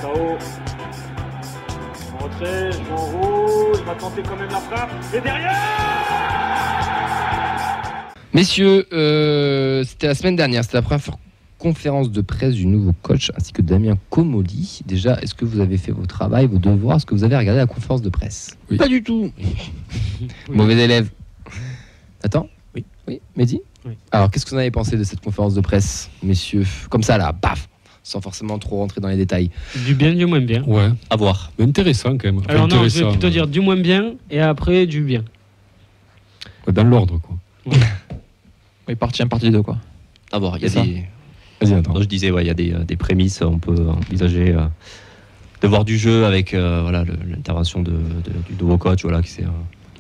KO. En retrait, joue en haut, il va tenter quand même la frappe. Et derrière! Messieurs, c'était la semaine dernière, c'était la première conférence de presse du nouveau coach ainsi que Damien Comolli. Déjà, est-ce que vous avez fait vos travail, vos devoirs? Est-ce que vous avez regardé la conférence de presse? Oui. Pas du tout. Oui. Mauvais élève. Attends. Oui. Oui, Mehdi. Oui. Alors, qu'est-ce que vous en avez pensé de cette conférence de presse, messieurs? Comme ça, là, paf, sans forcément trop rentrer dans les détails. Du bien, du moins bien. Ouais, À voir. mais intéressant quand même. Enfin, Alors non, je vais intéressant, plutôt dire du moins bien et après du bien. dans l'ordre, quoi. Oui, partie 1, partie 2, quoi. À voir. Il y a C'est ça. des. Vas-y, attends. Non, je disais, ouais, il y a des prémices. On peut envisager de voir du jeu avec voilà, l'intervention du nouveau coach, voilà, qui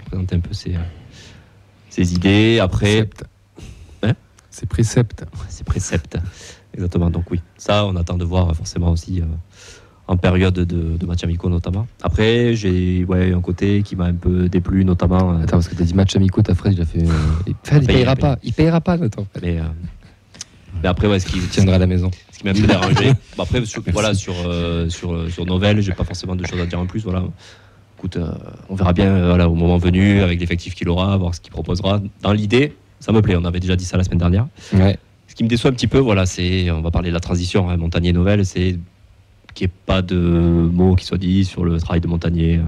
présente un peu ses idées. Après, Précepte. Hein? C'est précepte. ses préceptes. Exactement. Donc oui, ça, on attend de voir forcément aussi en période de matchs amicaux notamment. Après, j'ai un côté qui m'a un peu déplu, notamment. Attends, parce que t'as dit match amicaux, ta Fred, il a fait. Fred, il payera pas. Il payera pas, Nathan. Mais après, ouais, ce qui Tiendra à la maison. Ce qui m'a un peu dérangé. Bon, après, voilà, sur Novell, j'ai pas forcément de choses à dire en plus. Voilà. Écoute, on verra bien voilà, au moment venu, avec l'effectif qu'il aura, voir ce qu'il proposera. Dans l'idée, ça me plaît. On avait déjà dit ça la semaine dernière. Ouais. Ce qui me déçoit un petit peu, voilà, c'est, on va parler de la transition, Montagnier-Novell, c'est qu'il n'y ait pas de mots qui soient dits sur le travail de Montagnier.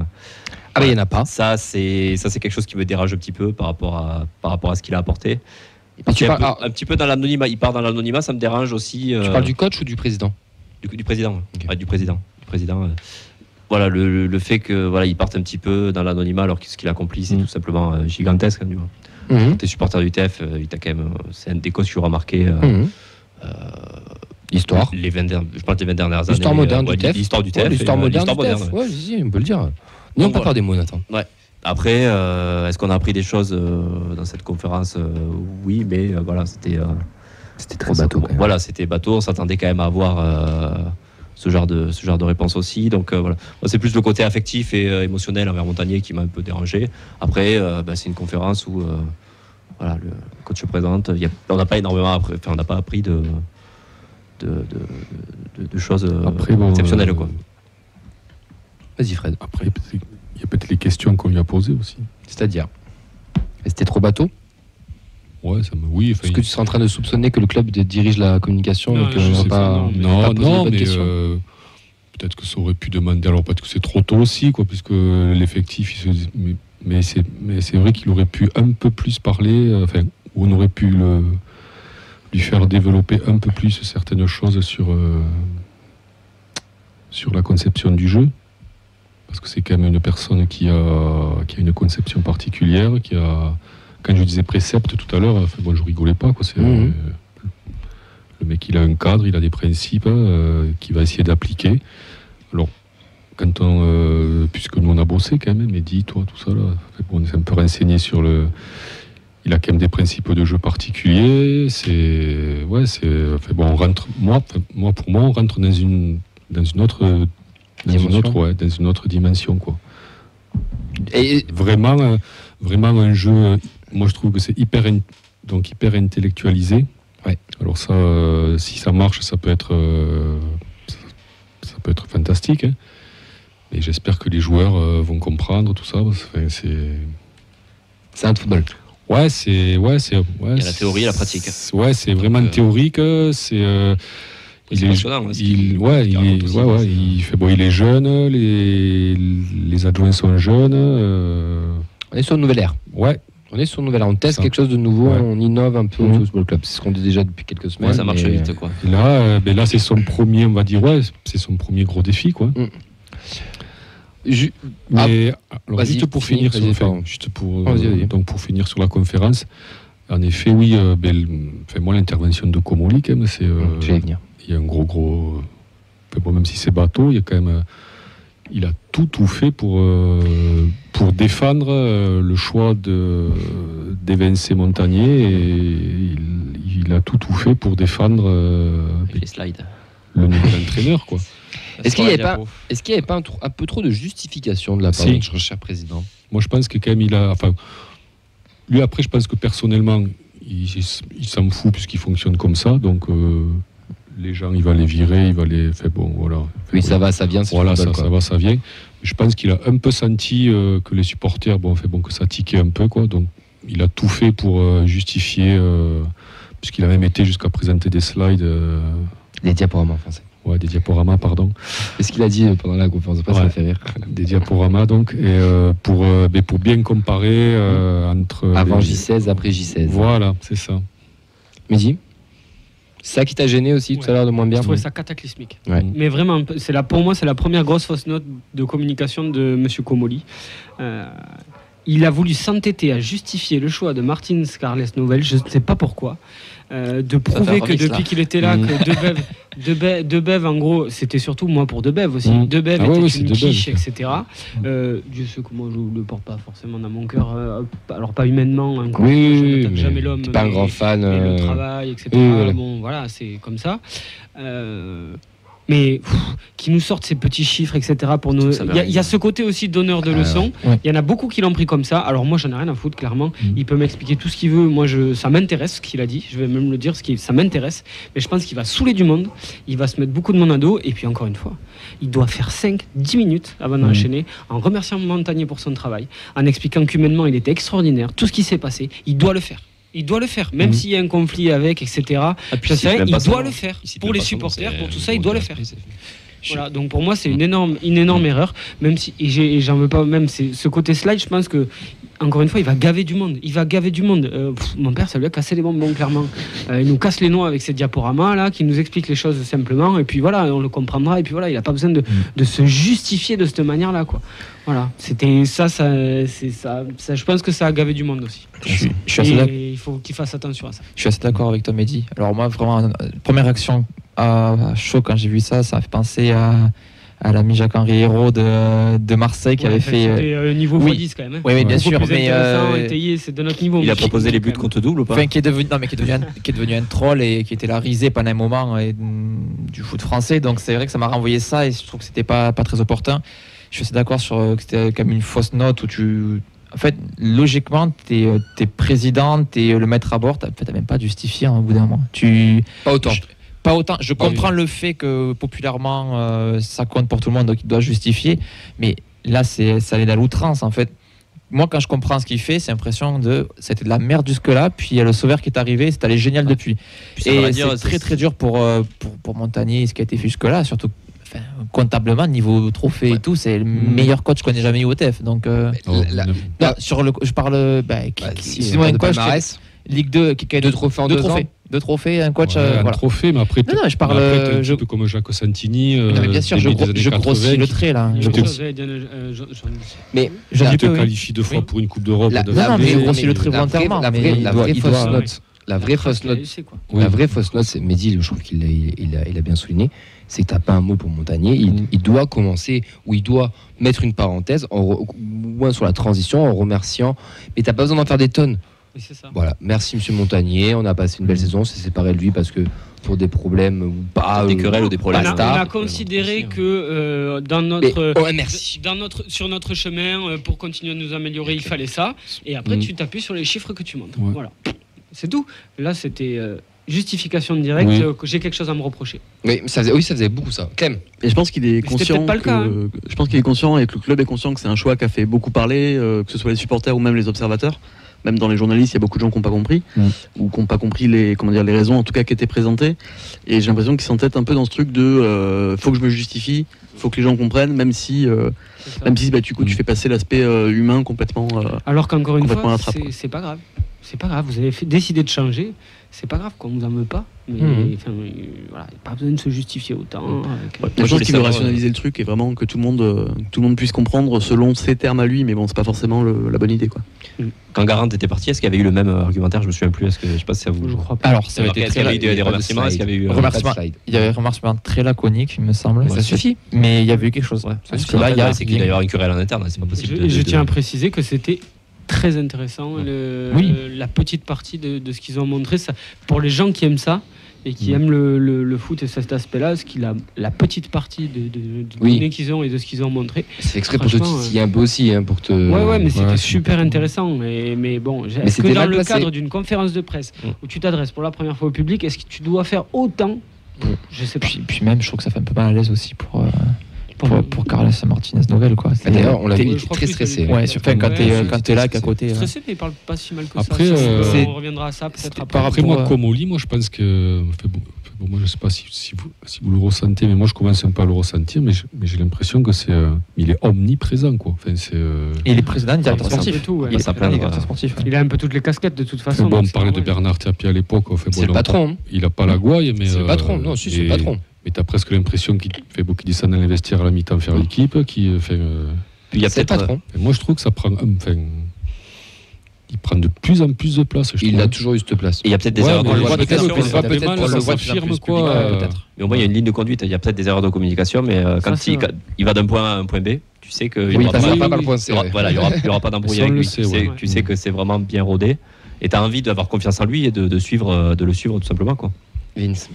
Ah, bah, il n'y en a pas. Ça, c'est quelque chose qui me dérange un petit peu par rapport à ce qu'il a apporté. Et puis, tu parles- un petit peu dans l'anonymat. Il part dans l'anonymat, ça me dérange aussi. Tu parles du coach ou du président? Du président, Ok. ouais, du président. Voilà, le fait que voilà, il parte un petit peu dans l'anonymat alors que ce qu'il accomplit, c'est tout simplement gigantesque. Tu vois. Mhm. T'es supporter du TF, il t'a quand même, c'est un des coachs qui aura marqué Mhm. L'histoire. je pense les 20 dernières années. L'histoire moderne du TF. L'histoire du TF. Ouais, l'histoire et, moderne du l'histoire TF. moderne, ouais. Ouais, si, on peut le dire. Non, Donc, pas voilà. par des mots, Nathan. Après, est-ce qu'on a appris des choses dans cette conférence? Oui, mais voilà, c'était très bateau, quand même. Voilà, c'était bateau. On s'attendait quand même à avoir ce genre de réponse aussi. Donc voilà, moi, c'est plus le côté affectif et émotionnel envers Montagnier qui m'a un peu dérangé. Après, c'est une conférence où voilà, le coach se présente. On n'a pas énormément appris, on n'a pas appris de choses Après, bon, exceptionnelles, quoi. Vas-y, Fred. Après, il y a peut-être les questions qu'on lui a posées aussi. C'est-à-dire, c'était trop bateau? Ouais, oui. Est-ce que tu serais en train de soupçonner que le club dirige la communication Non, et que je on va sais pas, non, poser les bonnes mais questions peut-être que ça aurait pu demander. Alors peut-être que c'est trop tôt aussi, quoi, puisque l'effectif. Mais c'est vrai qu'il aurait pu un peu plus parler. Enfin, on aurait pu lui faire développer un peu plus certaines choses sur la conception du jeu, parce que c'est quand même une personne qui a une conception particulière, qui a. Quand je disais précepte tout à l'heure, bon, je rigolais pas, quoi. Le mec, il a un cadre, il a des principes qu'il va essayer d'appliquer. Alors, puisque nous on a bossé quand même, et dit toi tout ça là, on s'est un peu renseigné sur le. Il a quand même des principes de jeu particuliers. On rentre. Pour moi, on rentre dans une autre dimension, quoi. Et Vraiment un jeu. Moi, je trouve que c'est hyper intellectualisé. Ouais. Alors ça, si ça marche, ça peut être fantastique. Hein. Et j'espère que les joueurs vont comprendre tout ça. c'est un football. Il y a la théorie et la pratique. C'est vraiment théorique. C'est passionnant, hein, il est jeune. Les adjoints sont jeunes. On est sur une nouvelle ère. Ouais. On est sur une nouvelle ère. On teste Ça. quelque chose de nouveau. Ouais. On innove un peu au football club. C'est ce qu'on dit déjà depuis quelques semaines. Ouais, ça marche mais- vite, quoi. Et là, c'est son premier, on va dire, c'est son premier gros défi, quoi. Mais alors, vas-y, juste pour finis, finir, vas-y, sur, pardon. Vas-y. donc pour finir sur la conférence, en effet, oui, moi l'intervention de Comolli, quand même, c'est, J'allais venir. il y a un gros, même si c'est bateau, il y a quand même, il a tout fait pour défendre le choix d'Evincé Montagnier, et il a tout fait pour défendre Les slides. le nouvel entraîneur, quoi. Est-ce qu'il n'y avait pas un peu trop de justification de la part de notre cher président? Moi, je pense que quand même, lui, après, je pense que personnellement, il s'en fout puisqu'il fonctionne comme ça. Donc, les gens, il va les virer, il va les. Enfin, bon, voilà. Oui, ça va, ça vient. c'est Voilà, du football, ça quoi. va, ça vient. Je pense qu'il a un peu senti que les supporters, que ça tiquait un peu, quoi. Donc, il a tout fait pour justifier, puisqu'il a même été jusqu'à présenter des slides, Les diaporamas en français. des diaporamas, pardon. C'est ce qu'il a dit pendant la conférence de presse, ça Ouais. m'a fait rire. Des diaporamas, donc, et pour bien comparer entre. Avant les- J16, après J16. Voilà, c'est ça. Mehdi, ça qui t'a gêné aussi tout à l'heure de moins bien. Je trouvais ça cataclysmique. Ouais. Mais vraiment, pour moi, c'est la première grosse fausse note de communication de M. Comolli. Il a voulu s'entêter à justifier le choix de Martin Scarlett Novel, je ne sais pas pourquoi, de prouver que remix, depuis là. qu'il était là, que Debev, en gros, c'était surtout moi pour Debev aussi. Mm. Debev Ah ouais, était ouais, c'est une Debev, quiche, ça. etc. Dieu sait que moi je ne le porte pas forcément dans mon cœur, alors pas humainement, encore. Oui, je oui, n'attaque mais jamais l'homme. t'es pas un mais- grand fan. et le travail, etc. oui, voilà. Bon, voilà, c'est comme ça. Mais qui nous sortent ces petits chiffres, etc. Pour nous. Ça Il y a ce côté aussi donneur de leçons. ouais. Il y en a beaucoup qui l'ont pris comme ça. Alors moi, j'en ai rien à foutre, clairement. Mhm. Il peut m'expliquer tout ce qu'il veut. Moi, ça m'intéresse ce qu'il a dit. Je vais même le dire, ça m'intéresse. Mais je pense qu'il va saouler du monde. Il va se mettre beaucoup de monde à dos. Et puis encore une fois, il doit faire 5-10 minutes avant d'enchaîner, en remerciant Montagnier pour son travail, en expliquant qu'humainement, il était extraordinaire. Tout ce qui s'est passé, il doit le faire. Il doit le faire, même s'il y a un conflit avec, etc. puis Je s'il sais, fait même il pas son doit nom. le faire. Il cite Pour même les pas son nom, supporters, c'est pour tout ça, un il doit le gros faire. surprise. Voilà, donc pour moi, c'est une énorme erreur. Même si et j'en veux pas, même ce côté slide, je pense que encore une fois, il va gaver du monde. Mon père, ça lui a cassé les bonbons, clairement. Il nous casse les noix avec ces diaporamas là, qui nous expliquent les choses simplement. Et puis voilà, on le comprendra. Et puis voilà, il a pas besoin de se justifier de cette manière-là, quoi. Voilà, c'était ça. Je pense que ça a gavé du monde aussi. Je suis assez d'accord. Et il faut qu'il fasse attention à ça. Je suis assez d'accord avec toi, Mehdi. Alors moi, vraiment, première réaction à chaud quand j'ai vu ça, ça m'a fait penser à l'ami Jacques-Henri Hérault de Marseille qui avait fait... C'était niveau oui. x10 quand même. Hein. Oui, bien Beaucoup sûr, plus mais... intéressant, étayé, c'est de notre niveau. Il a proposé les buts contre double ou pas Enfin, qui est devenu un troll et qui était là risé pendant un moment du foot français. Donc c'est vrai que ça m'a renvoyé ça et je trouve que c'était pas très opportun. Je suis assez d'accord sur que c'était comme une fausse note où en fait, logiquement, t'es président, t'es le maître à bord, t'as même pas de justifier au bout d'un moment. Pas autant. Pas autant. Je comprends le fait que populairement, ça compte pour tout le monde, donc il doit justifier. Mais là, ça allait à l'outrance, en fait. Moi, quand je comprends ce qu'il fait, c'est l'impression c'était de la merde jusque-là, puis il y a le sauveur qui est arrivé, c'est allé génial depuis. Puis ça veut Et dire, c'est très très dur pour Montagnier, ce qui a été fait jusque-là, surtout comptablement, niveau trophée et tout, c'est le meilleur coach qu'on ait jamais eu au TEF. Donc, non, je parle. Si, un de coach palmarès, Ligue 2 qui a deux trophées en 2 ans. Deux trophées, un coach. un voilà. trophée, mais après, Non, je parle, mais après, t'es un je- petit peu comme Jacques Santini. Non, mais bien sûr, début je des années grossis 80, le trait là. Il y a Je autre grossis. chose, Diane, Mais Je Qui dis te peu, oui. qualifie 2 fois Oui. pour une Coupe d'Europe. La- de Non, mais Vendée. il grossit le trait volontairement. la mais vraie, il la doit- vraie il fausse doit- note. La vraie fausse note. Oui. La vraie fausse note, c'est Mehdi, je trouve qu'il a bien souligné, c'est que tu n'as pas un mot pour Montagnier. Il doit commencer, ou il doit mettre une parenthèse, moins sur la transition, en remerciant. Mais tu n'as pas besoin d'en faire des tonnes. Oui, c'est ça. Voilà, merci Monsieur Montagnier, on a passé une belle saison, on s'est séparé de lui parce que pour des problèmes ou pas. Des querelles ou des problèmes. On a Basta. considéré que dans Mais, notre, oh, merci. sur notre chemin, pour continuer à nous améliorer, il fallait ça. Et après, tu t'appuies sur les chiffres que tu montres. Ouais. Voilà. C'est tout. Là, c'était justification directe Oui. que j'ai quelque chose à me reprocher. Oui, ça faisait beaucoup ça. Clem, Et je pense qu'il est Mais c'était conscient. peut-être pas le cas, hein. Je pense qu'il est conscient et que le club est conscient que c'est un choix qui a fait beaucoup parler, que ce soit les supporters ou même les observateurs. Même dans les journalistes, il y a beaucoup de gens qui n'ont pas compris ou qui n'ont pas compris les raisons, en tout cas qui étaient présentées. Et j'ai l'impression qu'ils s'entêtent un peu dans ce truc de faut que je me justifie, faut que les gens comprennent, même si du coup tu fais passer l'aspect humain complètement. Alors qu'encore une Complètement fois, à la trappe, quoi. c'est pas grave. C'est pas grave. Vous avez décidé de changer. C'est pas grave qu'on vous en veut pas. Mais enfin, voilà, il n'y a pas besoin de se justifier autant. avec- Ouais, Moi, je je pense voulais qu'il veut savoir, rationaliser le truc et vraiment que tout le monde puisse comprendre selon ses termes à lui, mais bon, c'est pas forcément la bonne idée, quoi. Quand Garant était parti, est-ce qu'il y avait eu le même argumentaire? Je me souviens plus. Je sais pas si ça vous. Je crois pas. Alors, ça a Est-ce été qu'il y avait eu des remerciements? Est-ce qu'il y avait eu Remerciements. pas de slide. Il y avait un remerciement très laconique, il me semble. Ça suffit. Mais il y avait eu quelque chose. Ouais. Parce Ce que là, il y a c'est qu'il doit y avoir une querelle en interne. C'est pas possible. Je tiens à préciser que c'était très intéressant Oui. la petite partie de ce qu'ils ont montré. Ça, pour les gens qui aiment ça et qui aiment le foot et cet aspect-là, la petite partie de Oui. données qu'ils ont et de ce qu'ils ont montré. C'est fait exprès pour te Franchement, titiller un peu aussi, pour te. Ouais, mais c'était ouais, super intéressant. Mais bon, est-ce que c'était dans mal le placé. cadre d'une conférence de presse où tu t'adresses pour la première fois au public, est-ce que tu dois faire autant Je sais pas. Puis même, je trouve que ça fait un peu mal à l'aise aussi pour Carles Martinez Novel, quoi. D'ailleurs, on l'a vu, je il était crois très que stressé. Ouais, quand t'es là, qu'à côté. Stressé, mais il parle pas si mal que Après, ça. c'est- On reviendra à ça peut-être après. par Après, rapport moi, à- Comoli, moi, je pense que. Moi, je sais pas si vous le ressentez, mais moi, je commence un peu à le ressentir, mais j'ai l'impression que il est omniprésent, quoi. Enfin, Et il est président, directeur Ah, sportif. tout, ouais. Il est Ça président, plaint, directeur ouais. sportif. Ouais. Il a un peu toutes les casquettes de toute façon. bon, on donc parlait c'est de normal. Bernard Tapie à l'époque. Enfin, C'est le patron. Il a pas la gouaille, mais. C'est le patron. Non, si, c'est le patron. Mais t'as presque l'impression qu'il fait beaucoup descendre dans les vestiaires à la mi-temps faire l'équipe, qui fait. Puis il y a C'est le peut-être patron. Moi, je trouve que ça prend. Enfin, il prend de plus en plus de place. Je Il trouve. a toujours eu cette place. et il y a peut-être des Ouais, erreurs mais de on le voit communication. peut-être, on le voit ça fait peut-être mal, pour ça le voir s'affirme, plus quoi. publiquement, peut-être. Mais au moins, il y a une ligne de conduite. Il y a peut-être des erreurs de communication, mais Ça, quand c'est vrai. il va d'un point A à un point B, tu sais qu'il Oui, n'y il aura passera pas. pas par le point Il y aura- C. Voilà, il n'y aura pas d'embrouille Ça, on avec le lui. sait, Tu sais- ouais. Tu sais que c'est vraiment bien rodé. Et tu as envie d'avoir confiance en lui et de le suivre tout simplement, quoi. Vince.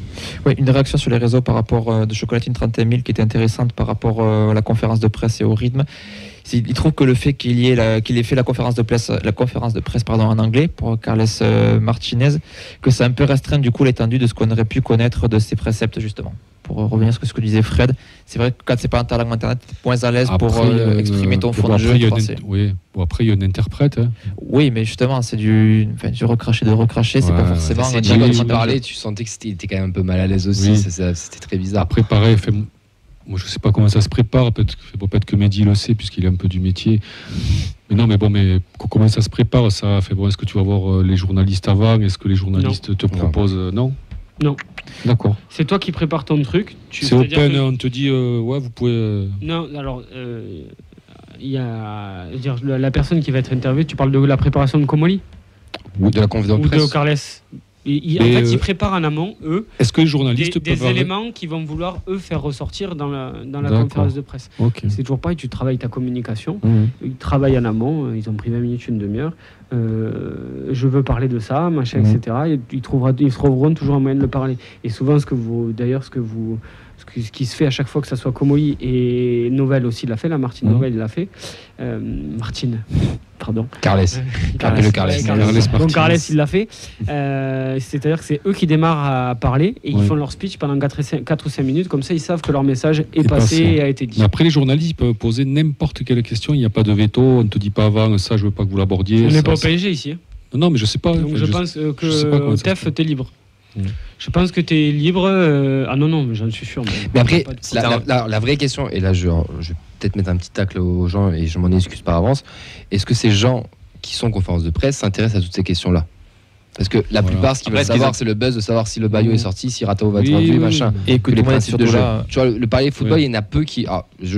Oui, une réaction sur les réseaux par rapport de Chocolatine 31 000 qui était intéressante par rapport à la conférence de presse et au rythme. Il trouve que le fait qu'il ait fait la conférence de presse en anglais pour Carles Martinez, que ça a un peu restreint du coup l'étendue de ce qu'on aurait pu connaître de ses préceptes justement. Pour revenir sur ce que disait Fred, c'est vrai que quand c'est pas en ta langue maternelle, t'es moins à l'aise pour exprimer ton fond de jeu. Oui, bon, après, il y a un interprète. Hein. Oui, mais justement, c'est du recracher, c'est Ouais, pas forcément. C'est un dit, quand dialogue il maternel. parlait, tu sentais qu'il était quand même un peu mal à l'aise aussi. Oui. C'était très bizarre. Après, pareil, moi, je sais pas comment ça se prépare. Peut-être que Mehdi le sait, puisqu'il est un peu du métier. Mais comment ça se prépare ça est-ce que tu vas voir les journalistes avant? Est-ce que les journalistes te proposent Non. Non. D'accord. C'est toi qui prépares ton truc. C'est open, on te dit, ouais, vous pouvez. Non, alors, il y a je veux dire, la personne qui va être interviewée, tu parles de la préparation de Comoli De la conférence ou de de presse. Carles. En fait, ils préparent en amont, eux, Est-ce que les journalistes des peuvent éléments qui vont vouloir, eux, faire ressortir dans la D'accord. conférence de presse. Ok. C'est toujours pareil, tu travailles ta communication. Mhm. Ils travaillent en amont, ils ont pris 20 minutes, une demi-heure. Je veux parler de ça, machin, Mhm. etc. Et ils trouveront toujours un moyen de le parler. Et souvent, ce qui se fait à chaque fois, que ça soit Comoli et Novell aussi l'a fait, la Martine Mhm. Novell l'a fait. Martine, pardon. Carles. Appelez-le Carles. Ouais, Carles Donc Martinez. Carles, il l'a fait. C'est-à-dire que c'est eux qui démarrent à parler et ils Ouais. font leur speech pendant 4 ou 5 minutes. Comme ça, ils savent que leur message est Et passé passé. et a été dit. Mais après, les journalistes ils peuvent poser n'importe quelle question. Il n'y a pas de veto. On ne te dit pas avant, ça, je veux pas que vous l'abordiez. On ça, n'est pas au ça. PSG ici. Hein. Non, mais je sais pas. Donc Enfin, je pense je sais pas comment que ça se TEF, fait. t'es libre. Mm. Je pense que t'es libre. Ah non, mais j'en suis sûr. Mais après, Pas de- la vraie question, et là je vais peut-être mettre un petit tacle aux gens et je m'en excuse par avance, est-ce que ces gens qui sont en conférence de presse s'intéressent à toutes ces questions-là? Parce que la Voilà. plupart, ce qu'ils Après, veulent savoir, c'est le buzz de savoir si le maillot est sorti, si Ratao va être Oui, vendu, oui, machin. Et que Que les tout le monde est principes de surtout jeu. là. Tu vois, le parier football, Ouais. il y en a peu qui.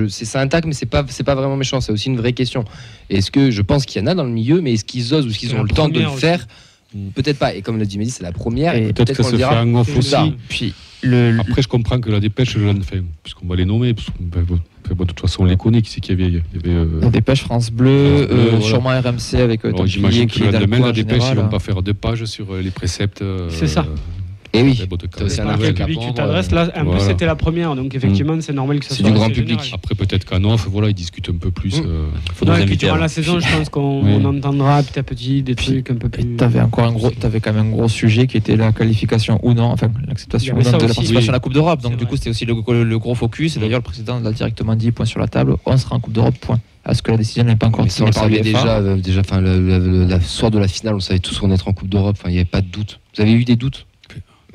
C'est un tacle, mais c'est pas vraiment méchant. C'est aussi une vraie question. Est-ce que je pense qu'il y en a dans le milieu, mais est-ce qu'ils osent ou est-ce qu'ils C'est ont la le temps de le première aussi. faire? Peut-être pas. Et comme l'a dit Mehdi, c'est la première. Et Et Peut-être que qu'on ça le fait dira. un off C'est aussi. ça. Puis Après, je comprends que la dépêche, puisqu'on va les nommer, parce que, de toute façon, on les connaît, qui c'est qu'il y avait. la dépêche France Bleu, France Bleu, voilà. sûrement RMC avec Alors, Templier j'imagine qui que est dans le le lendemain, coin la en dépêche, ils général. vont pas faire 2 pages sur les préceptes. C'est ça. Et oui. de T'as aussi un Par article quel à public tu prendre, t'adresses là. En plus, voilà. c'était la première, donc effectivement, c'est normal que ça C'est soit du grand assez public. général. Après, peut-être qu'en off, voilà, ils discutent un peu plus. Faut Non, nous et puis inviter. durant alors. la saison, je pense qu'on Oui. on entendra petit à petit des trucs un peu Et plus. t'avais quand même un gros sujet qui était la qualification ou non, enfin l'acceptation Il y ou avait non ça de la aussi. participation Oui. à la Coupe d'Europe. C'est Donc du vrai. coup c'était aussi le gros focus. Et d'ailleurs le président l'a directement dit, point sur la table, on sera en Coupe d'Europe, point. Est-ce que la décision n'est pas encore Mais ça, on le signée par savait l'UEFA? déjà. Enfin, la soir de la finale, on savait tous qu'on être en Coupe d'Europe. Enfin, il n'y avait pas de doute. Vous avez eu des doutes?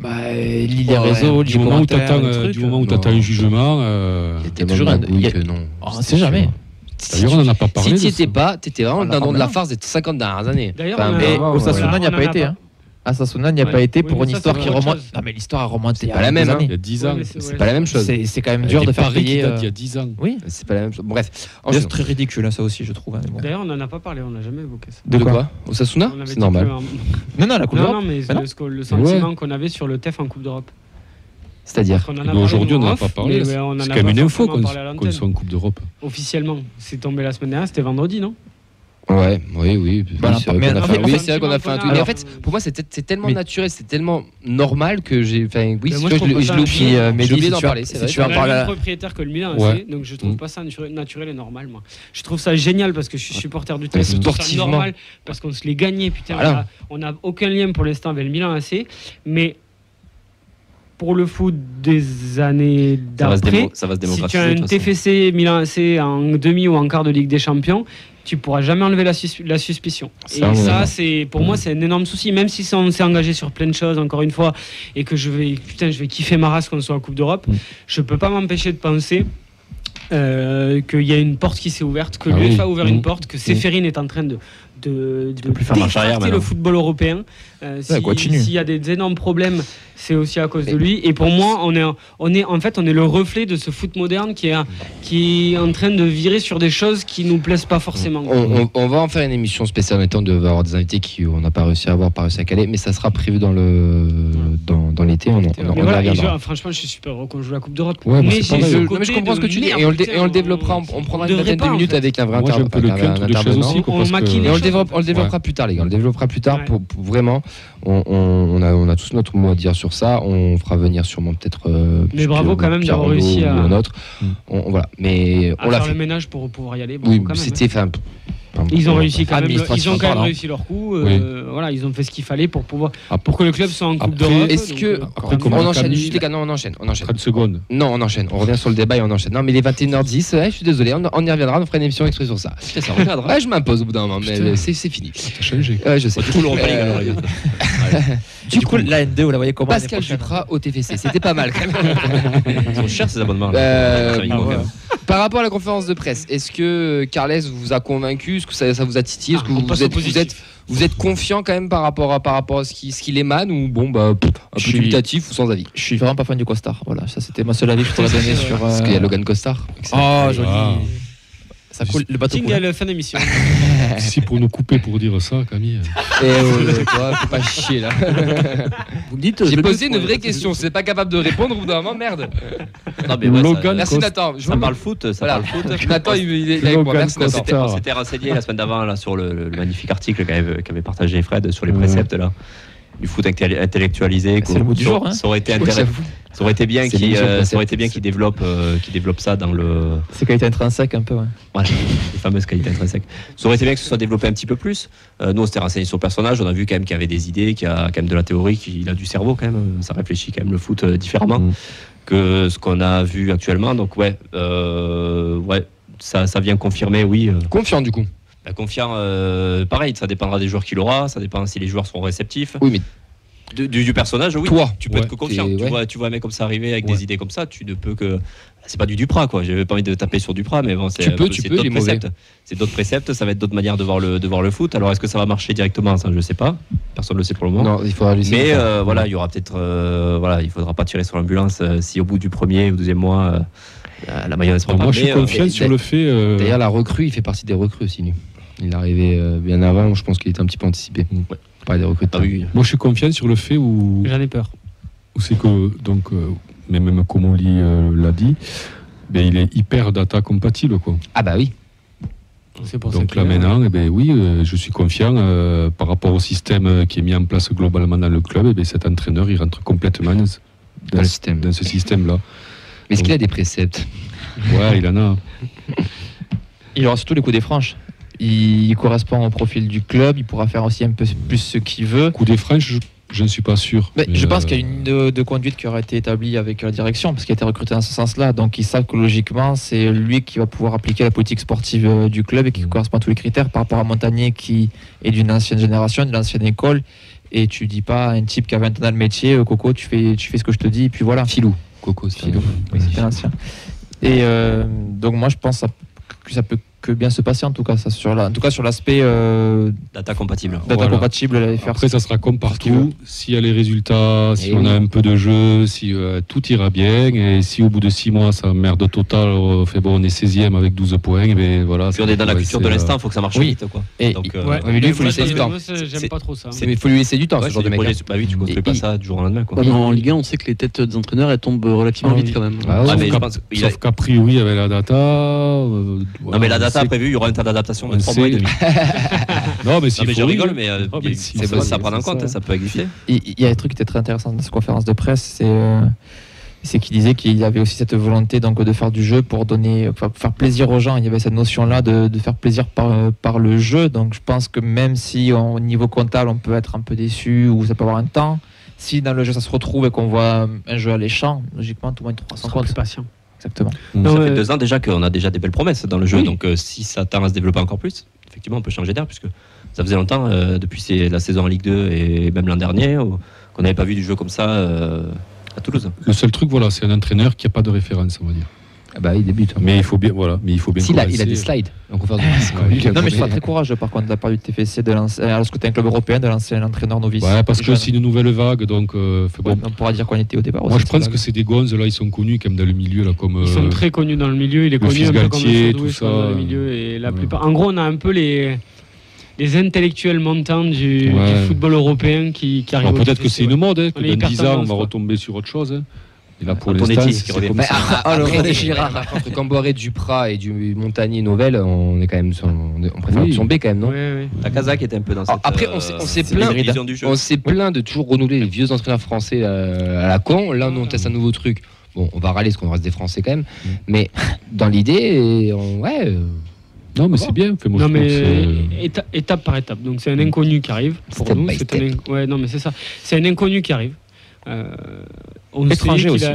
Lis les réseaux, lis Du les moment où commentaires, t'attends les trucs. du moment où non. t'attends un jugement. Il y a toujours tellement un- de magouilles il y a- que non. Oh, on sait jamais. D'ailleurs, on n'en a pas parlé. Si de tu étais ça. pas, t'étais vraiment On le en a dindon de pas la farce des 50 dernières années. D'ailleurs, Enfin, on a- Mais vraiment, Osasuna n'y a on pas en a été. pas. Hein. Osasuna n'y a Ouais. pas été Oui, pour mais une ça, histoire c'est qui autre remonte. chose. Non mais l'histoire a remonté. C'est il y a pas la même, des hein. années. Il y a 10 ans. Ouais, mais c'est- C'est pas la même chose. C'est quand même Il y a dur des de faire paris qui payer. datent d'il y a 10 ans. Oui. C'est pas la même chose. Bref. C'est très ridicule hein, ça aussi je trouve. Hein, mais bon. D'ailleurs, on n'en a pas parlé, on n'a jamais évoqué ça. De quoi Osasuna? On avait C'est dit normal. que- Non la Coupe Non, d'Europe. non, mais Ah non. le sentiment qu'on avait sur le TEF en Coupe d'Europe. C'est-à-dire? On en a Mais parlé, aujourd'hui, on nous, n'en a off, pas parlé. mais on en C'est a quand même pas une info forcément parlé à qu'on l'antenne. soit en Coupe d'Europe. Officiellement, c'est tombé la semaine dernière, c'était vendredi, non? Ouais, oui. Voilà, C'est vrai mais qu'on a en fait- fait, oui, en c'est vrai qu'on a fait un truc. Mais en fait, pour moi, c'est tellement Mais- naturel, c'est tellement normal que j'ai. Enfin, oui, Mais tu moi, vois, je trouve je ça l'ai un oublié. puis, Mehdi, J'ai oublié si d'en tu as- parler, c'est si vrai. tu as On a parlé le à- même propriétaire que le Milan Ouais. AC, donc je trouve pas ça naturel et normal, moi. Je trouve ça génial parce que je suis supporter du TEF. Je trouve ça Sportivement. normal parce qu'on se l'est gagné, putain. Voilà. On a aucun lien pour l'instant avec le Milan AC, mais pour le foot des années d'après, ça va se si démocratiser. tu as de un toute façon. TFC Milan AC en demi ou en quart de Ligue des Champions, tu pourras jamais enlever la suspicion. Ça, Et ça, ouais. c'est pour moi, c'est un énorme souci. Même si on s'est engagé sur plein de choses, encore une fois, et que je vais kiffer ma race quand on soit en Coupe d'Europe, je peux pas m'empêcher de penser qu'il y a une porte qui s'est ouverte, que Ah l'UEFA a oui. ouvert une porte, que Séphérine est en train de plus faire marche arrière défarcer le maintenant. football européen. continue. S'il y a des énormes problèmes, c'est aussi à cause de lui. Et pour moi, on est le reflet de ce foot moderne qui est en train de virer sur des choses qui nous plaisent pas forcément. On va en faire une émission spéciale en temps de avoir des invités qu'on n'a pas réussi à avoir, pas réussi à caler, mais ça sera prévu dans l'été. On Mais y voilà, reviendra. franchement, je suis super heureux qu'on joue la Coupe d'Europe. Ouais, moi, mais c'est pareil. j'ai ce Non, mais je côté comprends ce que de tu dis merde, et on putain, le développera. On prendra une devrait vingtaine de pas, en minutes fait. avec un vrai Moi, j'ai un peu le cul entre les chaises intervenant. aussi. quoi, On parce que- maquille les Et on le choses. développera plus tard, les gars. On le développera plus tard Ouais. pour vraiment. On a tous notre mot à dire sur ça. On fera venir sûrement peut-être. Mais bravo quand même Pierre d'avoir Rondeau réussi à- ou un autre. Voilà. Mais à on l'a faire fait. le ménage pour pouvoir y aller. Oui, bravo quand même, c'était. Ils ont réussi quand même. Administrativement Ils ont quand même parlant. réussi leur coup. Oui. Voilà, ils ont fait ce qu'il fallait pour Après- que le club soit en Coupe Après, d'Europe. Est-ce donc, que. Après, On comment enchaîne, Camille- juste les gars, non, on enchaîne. 30 secondes. Non, on enchaîne. On revient sur le débat et on enchaîne. Non, mais les 21h10, je suis désolé, on y reviendra, on fera une émission exprès sur ça. Putain, ça regarde. Ouais, je m'impose au bout d'un moment, mais Putain. c'est fini. T'as changé. Ouais, je sais. Du coup, l'Europa League, alors, les gars. Du coup, la N2, vous la voyez comment l'année Pascal prochaine Duprat au TFC, c'était pas mal quand même. Ils sont chers ces abonnements. Par rapport à la conférence de presse, est-ce que Carles vous a convaincu? Est-ce que ça vous a titillé? Est-ce que on vous passe au êtes, positif. vous êtes confiant quand même par rapport à ce qu'il émane ou bon bah un peu Je suis- dubitatif ou sans avis? Je suis vraiment pas fan du costard. Voilà, ça c'était mon seul avis que je pourrais donner sur. Parce qu'il y a Logan Costard. Oh, joli. Ah. Ça coule, le bateau coule. Jingle, fin d'émission. Si pour nous couper pour dire ça, Camille. Toi, faut pas chier là. Vous le dites. J'ai posé une vraie question, c'est pas capable de répondre au bout d'un moment, merde. Non, mais ouais, Logan Merci Costa. Nathan. Je ça vous- parle foot. Ça Voilà. parle foot. Nathan, il est avec moi. Logan Merci Nathan. Costa. On s'était renseigné la semaine d'avant là, sur le magnifique article qu'avait partagé Fred sur les préceptes là, du foot intellectualisé. C'est le mot du jour, hein. Ça aurait été Oui, intéressant. j'avoue. Ça aurait été bien C'est qu'il l'émission précepte. ça aurait été bien qu'il développe ça dans le C'est qualité intrinsèque un peu. Ouais. voilà, les fameuses qualités intrinsèques. Ça aurait été bien que ce soit développé un petit peu plus. Nous, on s'était renseigné sur le personnage. On a vu quand même qu'il y avait des idées, qu'il y a quand même de la théorie, qu'il a du cerveau quand même. Ça réfléchit quand même le foot différemment que ce qu'on a vu actuellement. Donc ouais, ça vient confirmer, oui. Confiant du coup. Confiant, pareil, ça dépendra des joueurs qu'il aura, ça dépend si les joueurs seront réceptifs. Oui, mais Du personnage, oui. Toi, tu peux ouais, être que confiant. t'es- Tu vois un mec comme ça arriver avec Ouais. des idées comme ça, tu ne peux que. C'est pas du Duprat, quoi. J'avais pas envie de taper sur Duprat, mais bon, c'est Tu peux, c'est il est d'autres mauvais. préceptes. C'est d'autres préceptes, ça va être d'autres manières de voir le foot. Alors, est-ce que ça va marcher directement? Ça, je sais pas. Personne ne le sait pour le moment. non, il faudra laisser. Mais voilà, il y aura peut-être. Il faudra pas tirer sur l'ambulance si au bout du premier ou deuxième mois, la mayonnaise prend Donc pas. moi, je suis Mais, confiant et- sur le fait. D'ailleurs, la recrue, il fait partie des recrues aussi, lui. Il est arrivé bien avant, je pense qu'il était un petit peu anticipé. Ouais. Pas des recrues. ah oui. Moi, je suis confiant sur le fait où J'en ai peur. c'est que, donc, mais même Comoli l'a dit, ben, il est hyper data compatible, quoi. Ah bah oui. C'est pour ça Donc que là maintenant, eh ben, oui, je suis confiant par rapport au système qui est mis en place globalement dans le club. Eh ben, cet entraîneur, il rentre complètement Dans le système. dans ce système-là. Mais est-ce qu'il a des préceptes? Ouais, il en a. Il aura surtout les coups des franches. Il correspond au profil du club. Il pourra faire aussi un peu plus ce qu'il veut. Coup des franches, je ne suis pas sûr. Mais Mais, je pense qu'il y a une ligne de conduite qui aura été établie avec la direction, parce qu'il a été recruté dans ce sens-là. Donc ils savent que logiquement, c'est lui qui va pouvoir appliquer la politique sportive du club et qui correspond à tous les critères par rapport à Montagnier qui est d'une ancienne génération, d'une ancienne école. Et tu dis pas à un type qui a 20 ans dans le métier, Coco, tu fais ce que je te dis, et puis voilà. Filou. Coco, c'est Filou. Oui, c'était l'ancien. Et donc moi, je pense que ça peut que bien se passer en tout cas, ça, en tout cas sur l'aspect Data compatible. data Voilà. compatible, aller faire Après, ça sera comme qu'il veut. partout. S'il y a les résultats, si Et on oui. a un peu de jeu, si tout ira bien. Et si au bout de 6 mois, ça merde totale, on est 16e avec 12 points, et ben voilà. Puis on est dans la culture de l'instant, il faut que ça marche Oui. vite, quoi. Et Donc, Ouais, mais lui, il faut lui laisser du temps. Moi, j'aime pas trop ça. c'est- Mais il faut lui laisser du temps, ouais, ce c'est genre de des mec. projets- bah oui, tu construis Et- pas ça du jour au lendemain, quoi. Bah, en Ligue 1, on sait que les têtes des entraîneurs, elles tombent relativement Ah oui. vite quand même. Ah ouais. Ah, mais Sauf je qu'a- pense qu'il a- Sauf qu'a priori, avec la data. Non, mais la data prévue, il y aura un temps d'adaptation de on 3 mois et sait. demi. Non, mais Non, s'il mais faut je rigole, rire. mais Ah, mais si, c'est c'est ça ça, à prendre en c'est compte, ça. ça peut exister. Il y a un truc qui était très intéressant dans cette conférence de presse, c'est qu'il disait qu'il avait aussi cette volonté donc de faire du jeu pour faire plaisir aux gens. Il y avait cette notion-là de faire plaisir par le jeu. Donc je pense que même si au niveau comptable on peut être un peu déçu ou ça peut avoir un temps, si dans le jeu ça se retrouve et qu'on voit un jeu alléchant, logiquement tout le monde trouvera son Sera plus compte. patient. Exactement. Ça fait 2 ans déjà qu'on a déjà des belles promesses dans le jeu, Oui. donc si ça tend à se développer encore plus, effectivement on peut changer d'air, puisque ça faisait longtemps, depuis la saison en Ligue 2 et même l'an dernier, qu'on n'avait pas vu du jeu comme ça à Toulouse. Le seul truc, voilà, c'est un entraîneur qui n'a pas de référence, on va dire. Ah bah, il débute. Mais il faut bien, voilà, mais il faut bien. S'il a, il a commencer. des slides en conférence de presse. Non mais je suis très courageux par contre de la part du TFC de lancer, lorsque tu es un club européen de lancer un entraîneur novice. Ouais, parce que Jeune. c'est une nouvelle vague, donc fait bon. Ouais, on pourra dire qu'on était au départ. Moi, aussi, je cette pense vague. que c'est des gonzes, là, ils sont connus quand même dans le milieu, là, comme. Ils sont très connus dans le milieu, il est le connu fils un peu comme Galtier, Sardou, tout je pense, dans le ça, milieu. Et la ouais. plupart... En gros, on a un peu les intellectuels montants du Ouais. football européen qui arrivent. Alors au peut-être que TFC, c'est une mode, hein, On que est dans hyper 10 ans, on tendance, va quoi. retomber sur autre chose. Hein. Et là, pour Antonetti l'instant, qui c'est revient. comme Mais ça. après, René Girard. entre Camboré, Duprat et du Montagnier Novelle, on est quand même on préfère Oui. tomber quand même, non? Ouais. La Kazakh était un peu dans cette. Après, on s'est cette plaint- vision du jeu. On s'est plaint de toujours renouveler les vieux entraîneurs français à la con. Là, nous, on teste un nouveau truc. Bon, on va râler parce qu'on reste des Français quand même. Mais dans l'idée, Non, mais c'est bien. Fait, moi, Non je trouve mais que c'est- étape par étape. Donc c'est un inconnu qui arrive pour Step nous. by C'est step. ouais, non mais c'est ça. C'est un inconnu qui arrive. On sait Étranger qu'il aussi.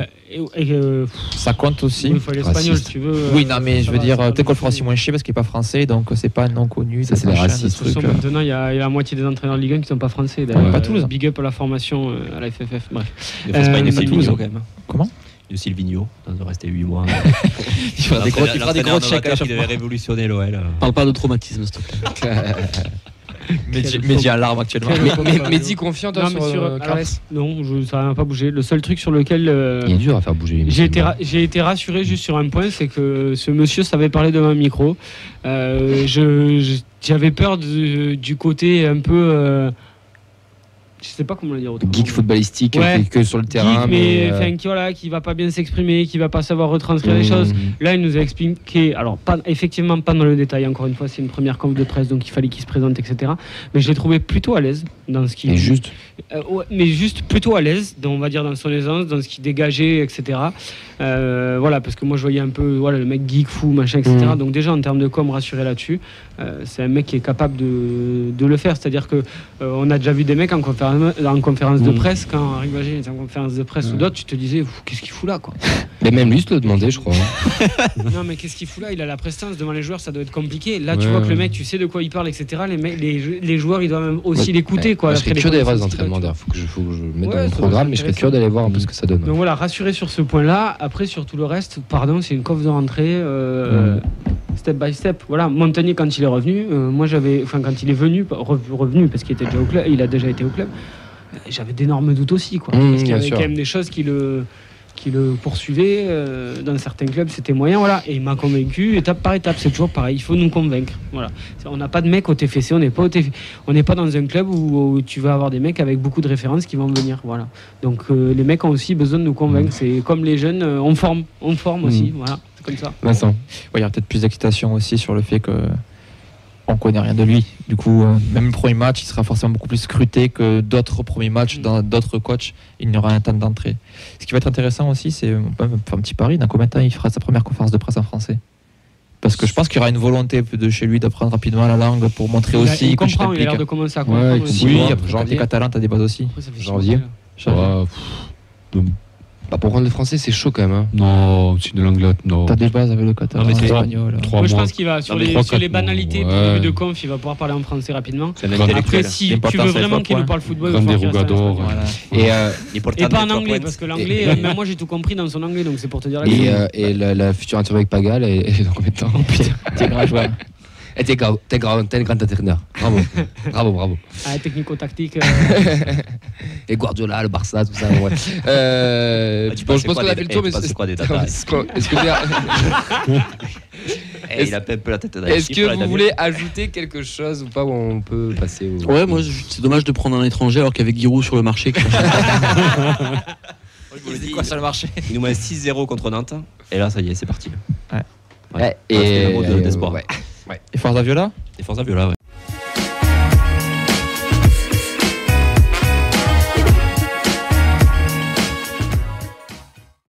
Ça compte aussi. oui, il faut l'espagnol Raciste. si tu veux. Oui, non, mais je ça veux va, dire, ça va peut-être qu'on le nous fera aussi moins chier parce qu'il n'est pas français, donc c'est pas un non connu. Ça, c'est les racistes. De toute façon, maintenant, il y a la moitié des entraîneurs de Ligue 1 qui ne sont pas français. d'ailleurs. Ouais. Pas Toulouse. Big up à la formation à la FFF. Bref. Il ne faut pas une Toulouse. Silvino quand même. Comment De Silvino, ça doit rester 8 mois. Il fera des gros L'entraîneur chèques à novateur chaque qui devait révolutionner l'OL. Parle pas de traumatisme, s'il te plaît. Média alarme actuellement. mais dis confiant toi Non, mais sur alors, Carles. non, ça n'a pas bougé. Le seul truc sur lequel Il est dur à faire bouger les j'ai été rassuré juste sur un point, c'est que ce monsieur savait parler devant un micro. J'avais peur du côté un peu. Je sais pas comment le dire autrement. Geek footballistique Ouais. que sur le terrain. Geek, mais enfin, qui va pas bien s'exprimer, qui va pas savoir retranscrire les choses. Là, il nous a expliqué, alors effectivement pas dans le détail, encore une fois, c'est une première conf de presse, donc il fallait qu'il se présente, etc. Mais je l'ai trouvé plutôt à l'aise dans ce qu'il Et juste. ouais, mais juste plutôt à l'aise, on va dire dans son aisance, dans ce qu'il dégageait, etc. Voilà, parce que moi je voyais un peu le mec geek, fou, machin, etc. Donc déjà en termes de com, rassuré là-dessus, c'est un mec qui est capable de le faire. C'est-à-dire que on a déjà vu des mecs en conférence de presse, quand Henri Bagé était en conférence de presse ou d'autres, tu te disais, qu'est-ce qu'il fout là, quoi. Mais même lui se le demandait, je crois. Non, mais qu'est-ce qu'il fout là? Il a la prestance devant les joueurs, ça doit être compliqué. Là, tu Ouais, vois que le ouais. mec, tu sais de quoi il parle, etc. Les joueurs, ils doivent même aussi l'écouter, quoi. Je serais après les curieux d'aller voir les connaissances qu'il a, entraînements tu vois. d'ailleurs. Faut que je mette Ouais, dans mon ça programme, doit mais je être serais curieux d'aller voir un peu ce que ça donne. Donc voilà, rassuré sur ce point-là. Après, sur tout le reste, pardon, c'est une coffre de rentrée, step by step. Voilà, Montagnier, quand il est revenu, quand il est revenu, parce qu'il était déjà au club, il a déjà été au club, j'avais d'énormes doutes aussi, quoi. Parce qu'il y bien avait sûr. quand même des choses qui le poursuivaient. Dans certains clubs, c'était moyen, voilà. Et il m'a convaincu, étape par étape. C'est toujours pareil, il faut nous convaincre. Voilà. On n'a pas de mecs au TFC, on n'est pas dans un club où tu vas avoir des mecs avec beaucoup de références qui vont venir. Voilà. Donc les mecs ont aussi besoin de nous convaincre. C'est comme les jeunes, on forme aussi. Voilà, c'est comme ça. Vincent. Il y a peut-être plus d'excitation aussi sur le fait que on connaît rien de lui. Du coup, même le premier match, il sera forcément beaucoup plus scruté que d'autres premiers matchs dans d'autres coachs. Il n'y aura un temps d'entrée. Ce qui va être intéressant aussi, c'est on peut même faire un petit pari. Dans combien de temps il fera sa première conférence de presse en français? Parce que je pense qu'il y aura une volonté de chez lui d'apprendre rapidement la langue pour montrer aussi Il que tu comprend, il a l'air t'impliques. de commencer à Ouais, comprendre. il aussi. Oui, Janvier. après janvier catalan, t'as des bases aussi. Après, ça fait Janvier. chier. Ah, Bah, pour prendre le français, c'est chaud quand même. Hein. non, c'est une langue là, non. T'as des bases avec le catalan, Non, mais c'est l'espagnol. 3 Moi, je mois. pense qu'il va, sur Non, mais les 3-4 banalités mois, du ouais. début de conf, il va pouvoir parler en français rapidement. C'est un Après, intellectuel. Après, si tu L'important, veux c'est vraiment le qu'il point. nous parle football, il Grande va falloir qu'il reste en Rougador. espagnol. Voilà. Et, Et pas en anglais, parce que l'anglais, même moi j'ai tout compris dans son anglais, donc c'est pour te dire la vérité. et la future interview avec Pagal, elle est dans combien de temps? T'es grand joueur. T'es un grand entraîneur. Bravo. Ah, technico-tactique. Et Guardiola, le Barça, tout ça. Ouais. Tu Bon, penses je pense quoi qu'on a des- fait le tour, mais c'est quoi des datas Est-ce que Il a un peu la tête d'un est-ce chiffre, là, que vous Damien. voulez ajouter quelque chose ou pas, ou on peut passer au. Ouais, moi, c'est dommage de prendre un étranger alors qu'il y avait Giroud sur le marché. Je vous le dis, Quoi sur le marché? il nous met 6-0 contre Nantes. Et là, ça y est, c'est parti. Ouais, C'était le mot d'espoir. ouais. Et Forza Viola? Et Forza Viola, ouais.